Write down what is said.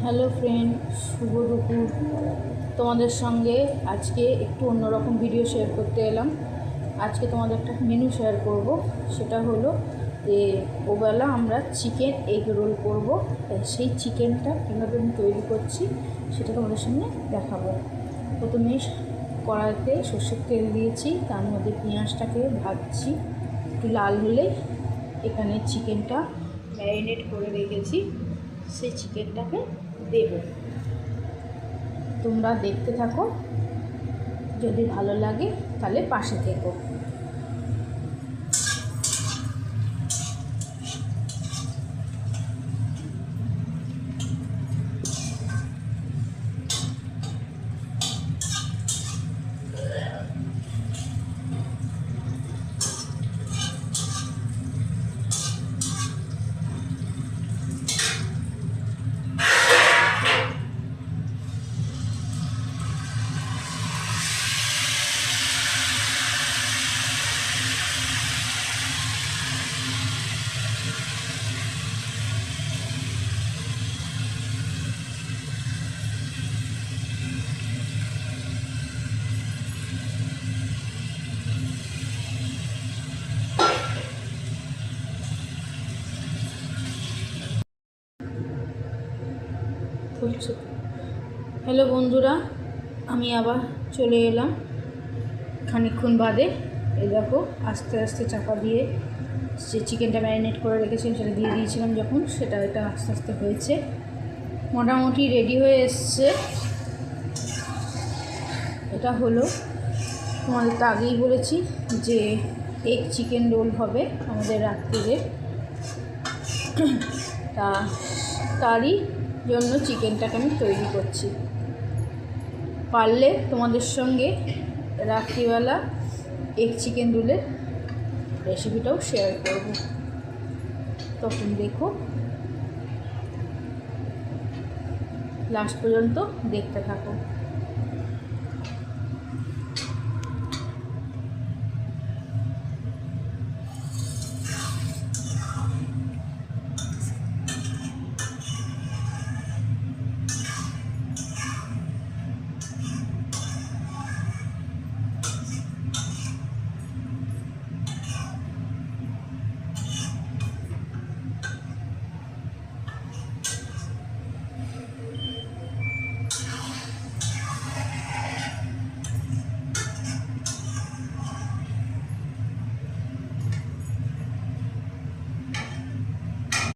Hello friend, শুভ দুপুর। তোমাদের সঙ্গে আজকে একটু অন্যরকম ভিডিও শেয়ার করতে এলাম। আজকে তোমাদের একটা মেনু শেয়ার করব। সেটা হলো যে ওবেলা আমরা চিকেন এগ রোল করব। সেই চিকেনটা কীভাবে আমি তৈরি করছি সেটা তোমাদের সঙ্গে দেখাবো। প্রথমে কড়াইতে সর্ষের তেল দিয়েছি, তার মধ্যে পেঁয়াজটাকে ভাজছি। একটু লাল হলে এখানে চিকেনটা ম্যারিনেট করে রেখেছি, সেই চিকেনটাকে দেব। তোমরা দেখতে থাকো, যদি ভালো লাগে তাহলে পাশে থেকো। হ্যালো বন্ধুরা, আমি আবার চলে এলাম খানিকক্ষণ বাদে। এই দেখো, আস্তে আস্তে চাপা দিয়ে যে চিকেনটা ম্যারিনেট করে রেখেছিলাম সেটা দিয়ে দিয়েছিলাম। যখন এটা আস্তে আস্তে হয়েছে, মোটামুটি রেডি হয়ে এসছে। এটা হলো, তোমাদের তো আগেই বলেছি যে এগ চিকেন রোল হবে আমাদের রাত্রিরে। তারই জন্য চিকেনটাকে আমি তৈরি করছি। পারলে তোমাদের সঙ্গে রাত্রিবেলা এগ চিকেন রোলের রেসিপিটাও শেয়ার করব, তখন দেখো, লাস্ট পর্যন্ত দেখতে থাকো।